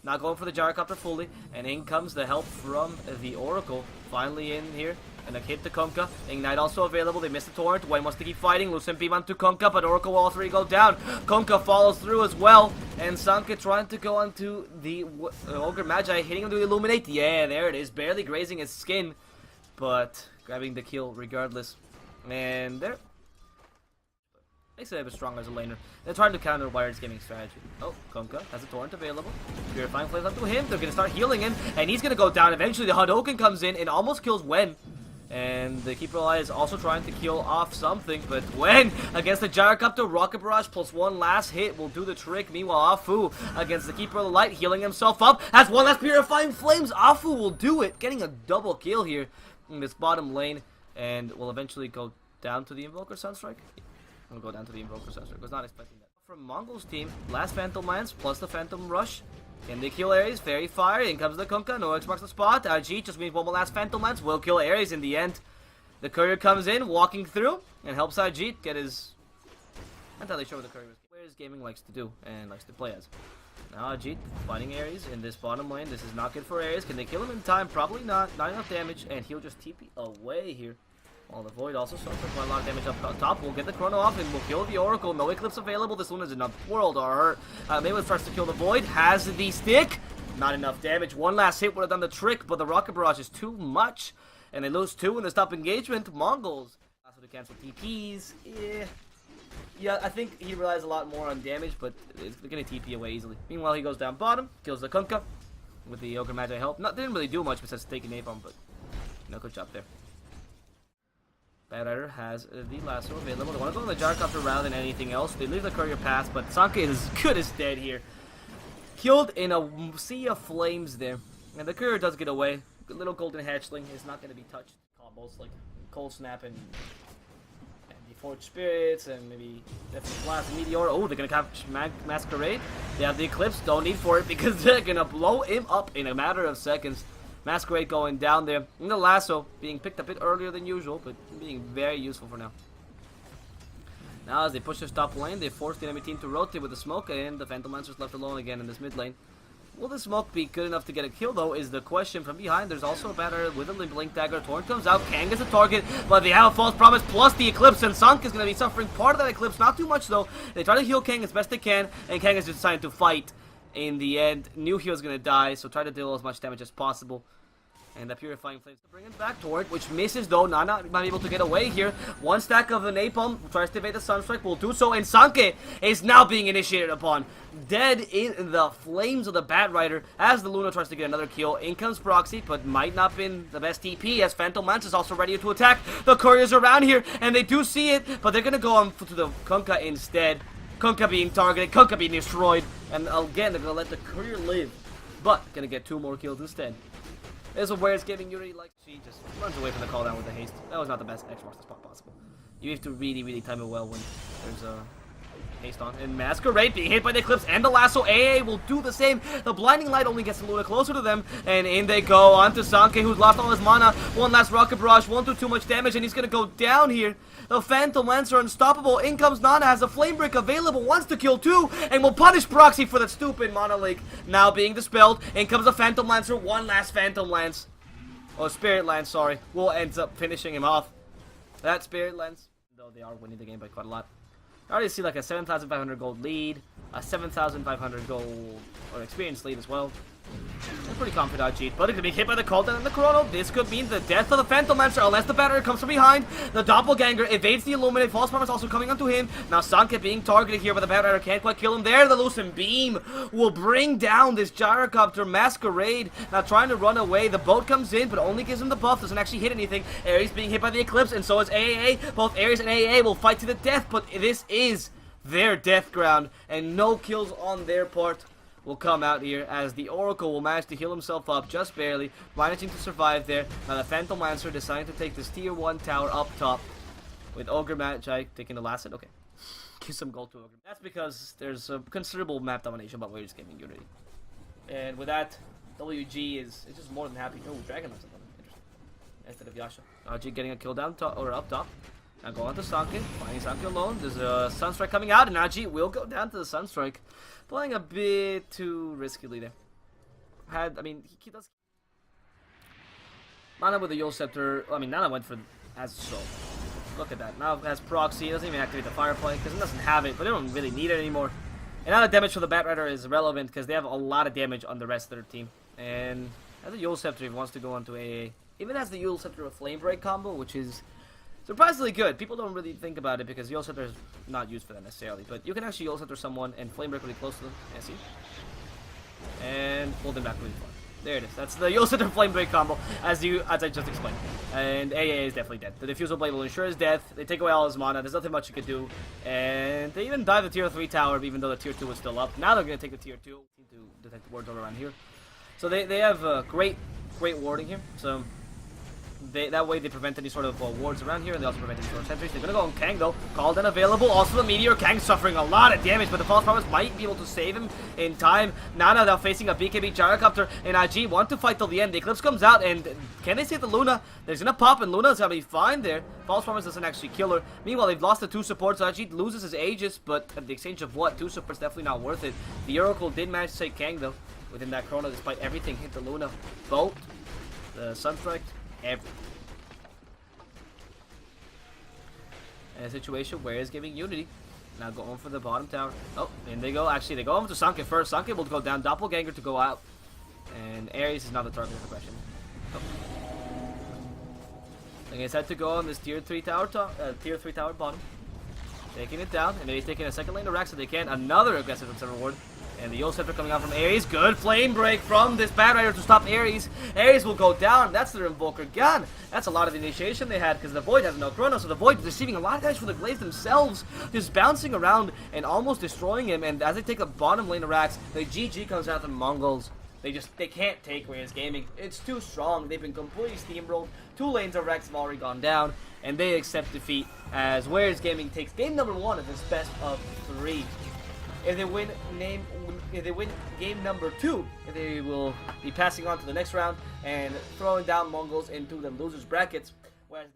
Not going for the gyrocopter fully, and in comes the help from the Oracle. Finally in here, and a hit to Kunkka. Ignite also available. They missed the torrent. Wayne wants to keep fighting. Lucent beam onto Kunkka, but Oracle will all three go down. Kunkka follows through as well, and Sanke trying to go onto the Ogre Magi, hitting him to illuminate. Yeah, there it is, barely grazing his skin, but grabbing the kill regardless. And there. Makes it a bit stronger as a laner. They're trying to counter Warriors Gaming strategy. Oh, Kunkka has a torrent available. Purifying Flames onto him. They're going to start healing him, and he's going to go down. Eventually, the Hadouken comes in and almost kills Wen. And the Keeper Ally is also trying to kill off something, but Wen against the Gyrocopter, Rocket Barrage plus one last hit will do the trick. Meanwhile, Afu against the Keeper of the Light, healing himself up, has one last Purifying Flames. Afu will do it, getting a double kill here in this bottom lane, and will eventually go down to the Invoker Sunstrike. We'll go down to the Invoker Sunstrike. Was not expecting that. From Mongolz team, last Phantom Lance plus the Phantom Rush. Can they kill Ares? Fairy Fire. In comes the Kunkka. No X marks the spot. Jit just means one more last Phantom Lance. Will kill Ares in the end. The courier comes in, walking through, and helps Jit get his. I'm not entirely sure what the courier Warriors Gaming likes to do and likes to play as. Now Jit fighting Ares in this bottom lane. This is not good for Ares. Can they kill him in time? Probably not. Not enough damage, and he'll just TP away here. While the Void also starts with quite a lot of damage up top. We'll get the Chrono off and we'll kill the Oracle. No Eclipse available. This one is in a world of hurt. Mayweather starts to kill the Void. Has the stick. Not enough damage. One last hit would have done the trick, but the Rocket Barrage is too much. And they lose two in the stop engagement. Mongolz. Also to cancel TPs. Yeah, I think he relies a lot more on damage, but it's going to TP away easily. Meanwhile, he goes down bottom. Kills the Kunkka with the Ogre Magi help. Didn't really do much besides taking napalm, but no good job there. Bad Rider has the lasso available. They want to go on the Gyrocopter rather than anything else. They leave the courier pass, but Sanke is as good as dead here. Killed in a sea of flames there. And the courier does get away. The little golden hatchling is not going to be touched. Combos like Cold Snap and the Forged Spirits and maybe Definitely Blast and Meteor. Oh, they're going to catch Masquerade. They have the Eclipse. Don't need for it because they're going to blow him up in a matter of seconds. Masquerade going down there. And the lasso being picked a bit earlier than usual, but being very useful for now. Now as they push this top lane, they force the enemy team to rotate with the smoke, and the Phantom Lancer's left alone again in this mid lane. Will the smoke be good enough to get a kill though is the question. From behind there's also a batter with a Blink Dagger. Torrent comes out, Kang gets a target, but they have a False Promise plus the Eclipse, and Sanke is going to be suffering part of that Eclipse. Not too much though. They try to heal Kang as best they can, and Kang is deciding to fight. In the end, knew he was going to die, so try to deal as much damage as possible. And the Purifying Flames to bring him back toward, which misses though. Nana might be able to get away here. One stack of the Napalm, tries to evade the Sunstrike, will do so, and Sanke is now being initiated upon. Dead in the flames of the Bat Rider as the Luna tries to get another kill. In comes Proxy, but might not been the best TP as Phantom Lance is also ready to attack. The couriers around here, and they do see it, but they're going to go on to the Kunkka instead. Kunkka being targeted, Kunkka being destroyed, and again, they're going to let the courier live, but going to get two more kills instead. This is what Warriors Gaming.Unity like. She just runs away from the call down with the haste. That was not the best X marks the spot possible. You have to really time it well when there's a haste on. And Masquerade being hit by the Eclipse and the lasso. AA will do the same. The Blinding Light only gets the Luna closer to them. And in they go onto Sanke, who's lost all his mana. One last Rocket Barrage, won't do too much damage, and he's going to go down here. The Phantom Lancer unstoppable. In comes Nana, has a Flame Break available, wants to kill two, and will punish Proxy for that stupid Mana Leak. Now being dispelled. In comes the Phantom Lancer, one last Phantom Lance. Oh, Spirit Lance, sorry. Will ends up finishing him off. That Spirit Lance, though they are winning the game by quite a lot. I already see like a 7,500 gold lead, a 7,500 gold or experience lead as well. I'm pretty confident Jit, but it could be hit by the cooldown and the Chrono. This could mean the death of the Phantom Lancer unless the battery comes from behind. The Doppelganger evades the Illuminate. False Promise also coming onto him. Now Sanke being targeted here, but the battery can't quite kill him. There, the Lucent Beam will bring down this Gyrocopter Masquerade. Now trying to run away. The boat comes in, but only gives him the buff. Doesn't actually hit anything. Ares being hit by the Eclipse, and so is AAA. Both Ares and AAA will fight to the death, but this is their death ground, and no kills on their part will come out here as the Oracle will manage to heal himself up just barely, managing to survive there. Now the Phantom Lancer deciding to take this tier 1 tower up top with Ogre Magi taking the last hit. Okay, give some gold to Ogre. That's because there's a considerable map domination by Warriors Gaming.Unity. And with that, WG is just more than happy. Oh, Dragon or something. Interesting. Instead of Yasha. Jit getting a kill down top, or up top. Now go on to Sanke, finding Sanke alone. There's a Sunstrike coming out, and now Jit will go down to the Sunstrike. Playing a bit too riskily there. had, I mean, he does. NaNa with the Yule Scepter, I mean, NaNa went for as so. Look at that. Now it has proxy, it doesn't even activate the Firefly because it doesn't have it, but they don't really need it anymore. And now the damage for the Bat Rider is relevant because they have a lot of damage on the rest of their team. And as a Yule Scepter, if he wants to go onto AA, even has the Yule Scepter with Flame Break combo, which is surprisingly good. People don't really think about it because Yule Scepter is not used for that necessarily. But you can actually Yule Scepter someone and Flame Break really close to them. Yeah, see? And pull them back really far. There it is. That's the Yule Scepter Flame Break combo, as I just explained. And AA is definitely dead. The Diffusal Blade will ensure his death. They take away all his mana. There's nothing much you could do. And they even dive the tier 3 tower, even though the tier 2 was still up. Now they're going to take the tier 2 to detect the wards all around here. So they have great warding here. So that way they prevent any sort of wards around here, and they also prevent any sort of sentries. They're going to go on KaNG though. Called and available. Also the Meteor. KaNG suffering a lot of damage, but the False Promise might be able to save him in time. NaNa now facing a BKB Gyrocopter, and IG want to fight till the end. The Eclipse comes out, and can they save the Luna? There's going to pop, and Luna's going to be fine there. False Promise doesn't actually kill her. Meanwhile, they've lost the 2 supports. IG loses his Aegis, but at the exchange of what? 2 supports definitely not worth it. The Oracle did manage to save KaNG though within that Chrono, despite everything hit the Luna. Bolt, the Sunstrike, everything. In a situation where it's giving Unity. Now going for the bottom tower. Oh, and they go. Actually, they go over to Sanke first. Sanke will go down. Doppelganger to go out. And Ares is not the target of aggression. Oh. They decide to go on this tier 3 tower bottom. Taking it down. And maybe taking a second lane to rack so they can. Another aggressive Observer Ward. And the Yule Scepter coming out from Ares. Good flame break from this Bat Rider to stop Ares. Ares will go down. That's their Invoker gun. That's a lot of initiation they had because the Void has no Chrono. So the Void is deceiving a lot of guys for the Glaze themselves. Just bouncing around and almost destroying him. And as they take the bottom lane of racks, the GG comes out from Mongolz. They can't take Warriors Gaming. It's too strong. They've been completely steamrolled. 2 lanes of Rex have already gone down. And they accept defeat as Warriors Gaming takes game number 1 of this best of 3. If they win game number 2, they will be passing on to the next round and throwing down Mongolz into the losers brackets. Whereas